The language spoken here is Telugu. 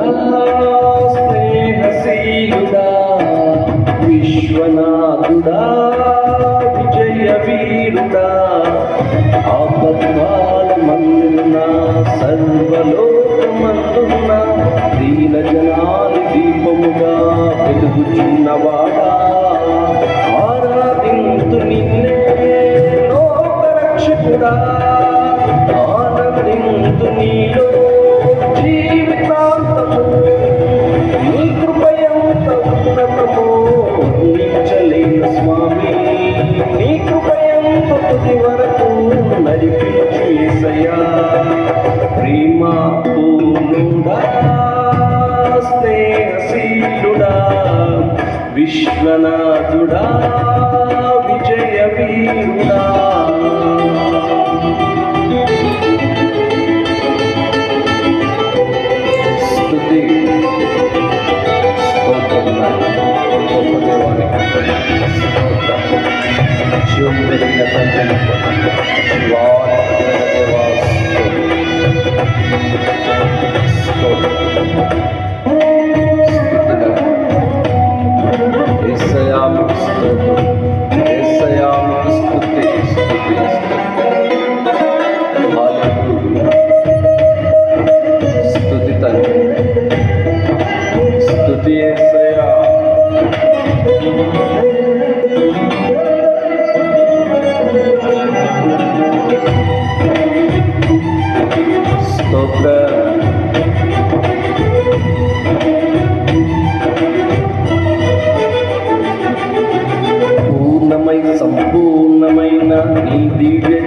పరిశుద్ధుడా స్నేహశీలుడా విశ్వనాథుడా విజయ వీరుడా ఆపత్కాలమందున సర్వలోకమందున దీన జనాలు దీపముగా వెలుగుచున్నవాడా ఆరాధింతు నిన్నే లోకరక్షకుడా ఆనందింతు నీలో జీవితాంతము నీ కృపయంత ఉన్నతము వర్ణించలేను స్వామి నీ కృపయంత తుది వరకు నడిపించు యేసయ్యా ప్రేమ పూర్ణుడా స్నేహశీలుడా విశ్వనాథుడా విజయ వీరుడా సంపూర్ణమైన నీ దివ్య